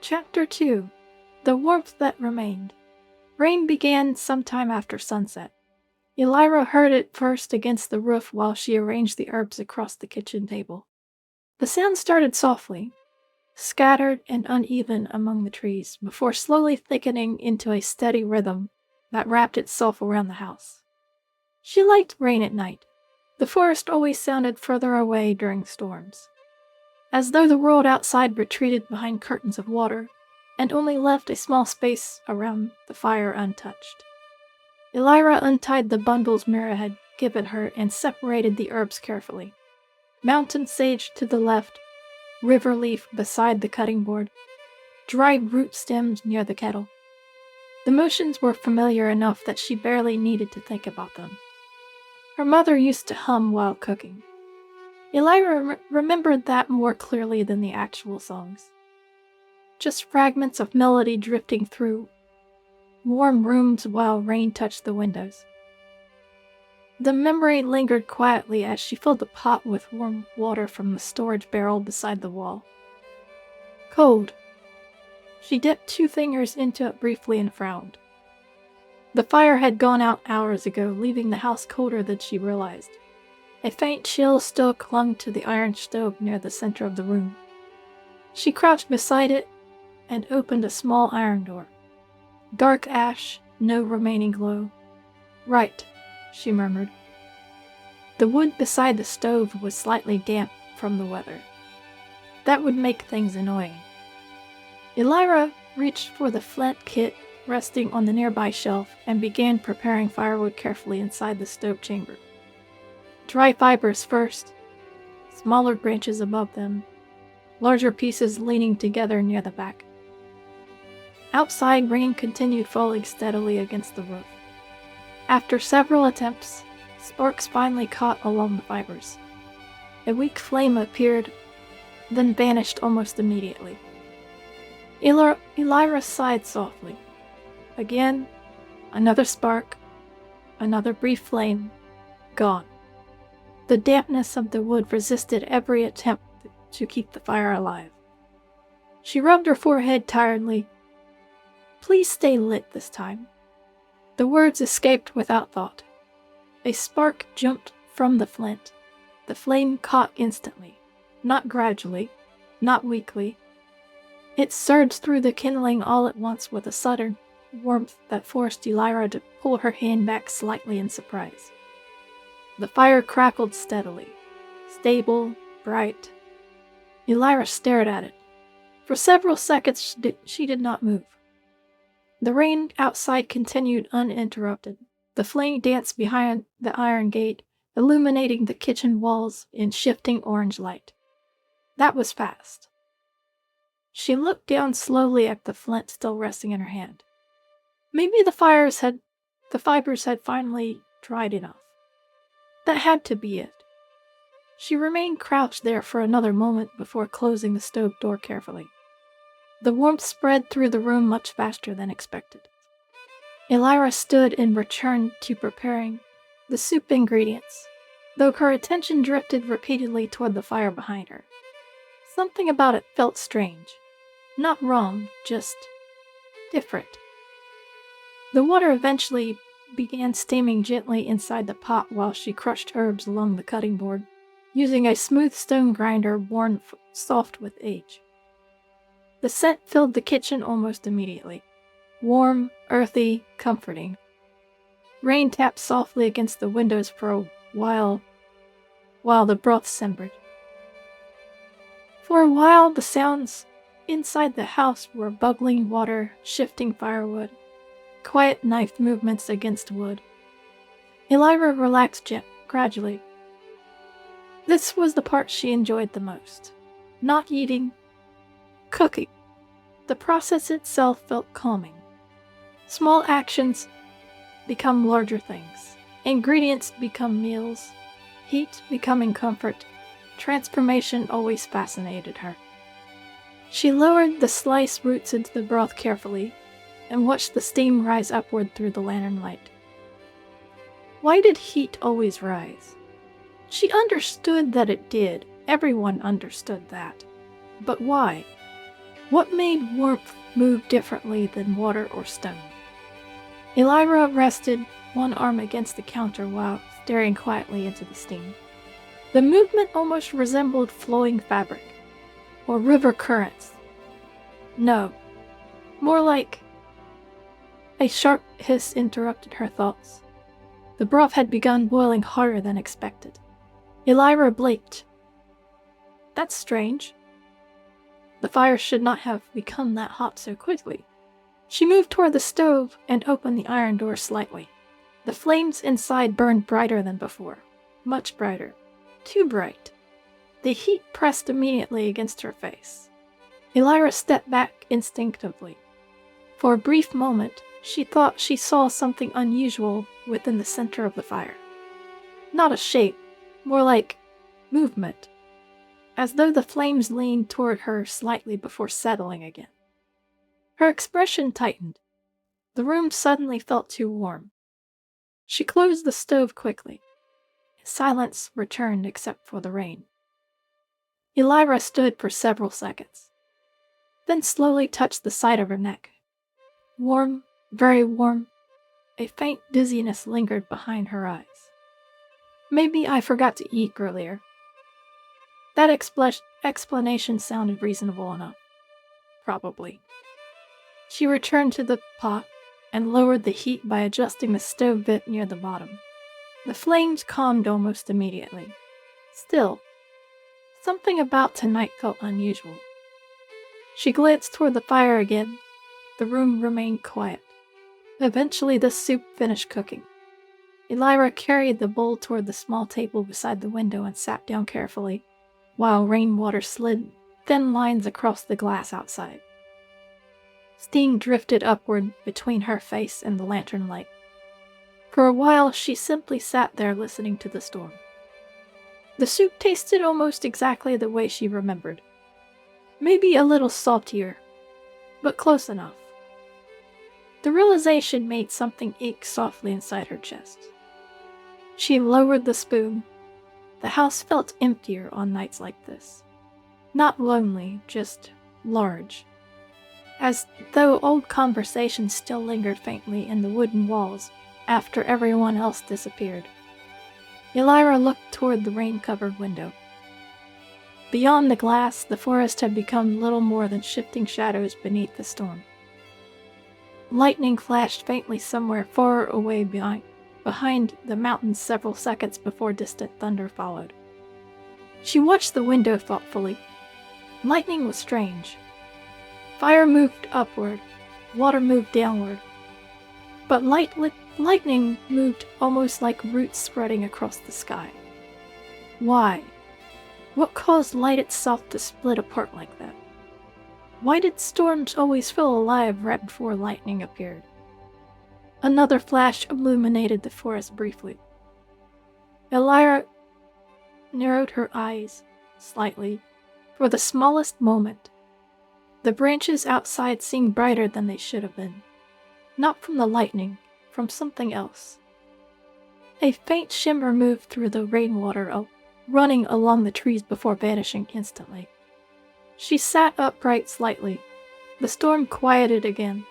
Chapter 2. The Warmth That Remained. Rain began sometime after sunset. Elira heard it first against the roof while she arranged the herbs across the kitchen table. The sound started softly, scattered and uneven among the trees, before slowly thickening into a steady rhythm that wrapped itself around the house. She liked rain at night. The forest always sounded further away during storms, as though the world outside retreated behind curtains of water and only left a small space around the fire untouched. Elira untied the bundles Mira had given her and separated the herbs carefully. Mountain sage to the left, river leaf beside the cutting board, dried root stems near the kettle. The motions were familiar enough that she barely needed to think about them. Her mother used to hum while cooking. Elira remembered that more clearly than the actual songs. Just fragments of melody drifting through warm rooms while rain touched the windows. The memory lingered quietly as she filled the pot with warm water from the storage barrel beside the wall. Cold. She dipped 2 fingers into it briefly and frowned. The fire had gone out hours ago, leaving the house colder than she realized. A faint chill still clung to the iron stove near the center of the room. She crouched beside it and opened a small iron door. Dark ash, no remaining glow. Right, she murmured. The wood beside the stove was slightly damp from the weather. That would make things annoying. Elira reached for the flint kit resting on the nearby shelf and began preparing firewood carefully inside the stove chamber. Dry fibers first, smaller branches above them, larger pieces leaning together near the back. Outside, rain continued falling steadily against the roof. After several attempts, sparks finally caught along the fibers. A weak flame appeared, then vanished almost immediately. Elira sighed softly. Again, another spark, another brief flame, gone. The dampness of the wood resisted every attempt to keep the fire alive. She rubbed her forehead tiredly. Please stay lit this time. The words escaped without thought. A spark jumped from the flint. The flame caught instantly, not gradually, not weakly. It surged through the kindling all at once with a sudden warmth that forced Elira to pull her hand back slightly in surprise. The fire crackled steadily, stable, bright. Elira stared at it. For several seconds she did not move. The rain outside continued uninterrupted. The flame danced behind the iron gate, illuminating the kitchen walls in shifting orange light. That was fast. She looked down slowly at the flint still resting in her hand. Maybe the fibers had finally dried enough. That had to be it. She remained crouched there for another moment before closing the stove door carefully. The warmth spread through the room much faster than expected. Elira stood and returned to preparing the soup ingredients, though her attention drifted repeatedly toward the fire behind her. Something about it felt strange. Not wrong, just different. The water eventually began steaming gently inside the pot while she crushed herbs along the cutting board, using a smooth stone grinder worn soft with age. The scent filled the kitchen almost immediately. Warm, earthy, comforting. Rain tapped softly against the windows for a while the broth simmered. For a while, the sounds inside the house were bubbling water, shifting firewood, quiet knife movements against wood. Elira relaxed gradually. This was the part she enjoyed the most. Not eating, cooking. The process itself felt calming. Small actions become larger things. Ingredients become meals. Heat becoming comfort. Transformation always fascinated her. She lowered the sliced roots into the broth carefully and watched the steam rise upward through the lantern light. Why did heat always rise? She understood that it did. Everyone understood that. But why? What made warmth move differently than water or stone? Elira rested one arm against the counter while staring quietly into the steam. The movement almost resembled flowing fabric, or river currents. No, more like... A sharp hiss interrupted her thoughts. The broth had begun boiling harder than expected. Elira blinked. That's strange. The fire should not have become that hot so quickly. She moved toward the stove and opened the iron door slightly. The flames inside burned brighter than before. Much brighter. Too bright. The heat pressed immediately against her face. Elira stepped back instinctively. For a brief moment, she thought she saw something unusual within the center of the fire. Not a shape, more like movement, as though the flames leaned toward her slightly before settling again. Her expression tightened. The room suddenly felt too warm. She closed the stove quickly. Silence returned except for the rain. Elira stood for several seconds, then slowly touched the side of her neck. Warm, very warm. A faint dizziness lingered behind her eyes. Maybe I forgot to eat earlier. That explanation sounded reasonable enough. Probably. She returned to the pot and lowered the heat by adjusting the stove bit near the bottom. The flames calmed almost immediately. Still, something about tonight felt unusual. She glanced toward the fire again. The room remained quiet. Eventually, the soup finished cooking. Elira carried the bowl toward the small table beside the window and sat down carefully, while rainwater slid thin lines across the glass outside. Steam drifted upward between her face and the lantern light. For a while, she simply sat there listening to the storm. The soup tasted almost exactly the way she remembered. Maybe a little saltier, but close enough. The realization made something ache softly inside her chest. She lowered the spoon. The house felt emptier on nights like this. Not lonely, just large. As though old conversations still lingered faintly in the wooden walls after everyone else disappeared. Elira looked toward the rain-covered window. Beyond the glass, the forest had become little more than shifting shadows beneath the storm. Lightning flashed faintly somewhere far away behind the mountains several seconds before distant thunder followed. She watched the window thoughtfully. Lightning was strange. Fire moved upward, water moved downward. But lightning moved almost like roots spreading across the sky. Why? What caused light itself to split apart like that? Why did storms always feel alive right before lightning appeared? Another flash illuminated the forest briefly. Elira narrowed her eyes slightly for the smallest moment. The branches outside seemed brighter than they should have been. Not from the lightning, from something else. A faint shimmer moved through the rainwater, running along the trees before vanishing instantly. She sat upright slightly. The storm quieted again.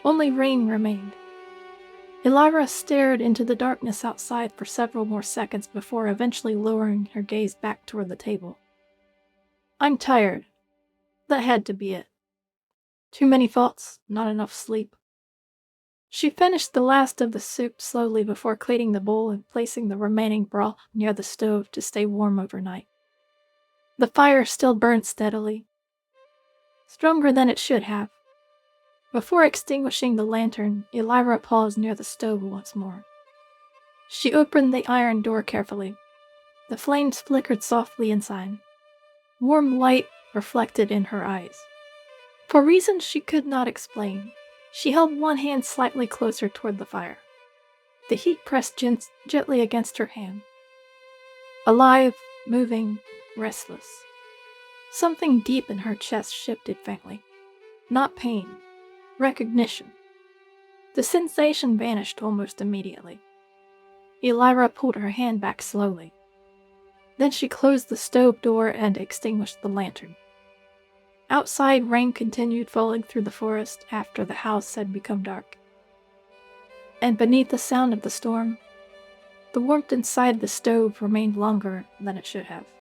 Only rain remained. Elira stared into the darkness outside for several more seconds before eventually lowering her gaze back toward the table. I'm tired. That had to be it. Too many thoughts, not enough sleep. She finished the last of the soup slowly before cleaning the bowl and placing the remaining broth near the stove to stay warm overnight. The fire still burned steadily, stronger than it should have. Before extinguishing the lantern, Elira paused near the stove once more. She opened the iron door carefully. The flames flickered softly inside. Warm light reflected in her eyes. For reasons she could not explain, she held one hand slightly closer toward the fire. The heat pressed gently against her hand. Alive, moving, restless. Something deep in her chest shifted faintly. Not pain. Recognition. The sensation vanished almost immediately. Elira pulled her hand back slowly. Then she closed the stove door and extinguished the lantern. Outside, rain continued falling through the forest after the house had become dark. And beneath the sound of the storm, the warmth inside the stove remained longer than it should have.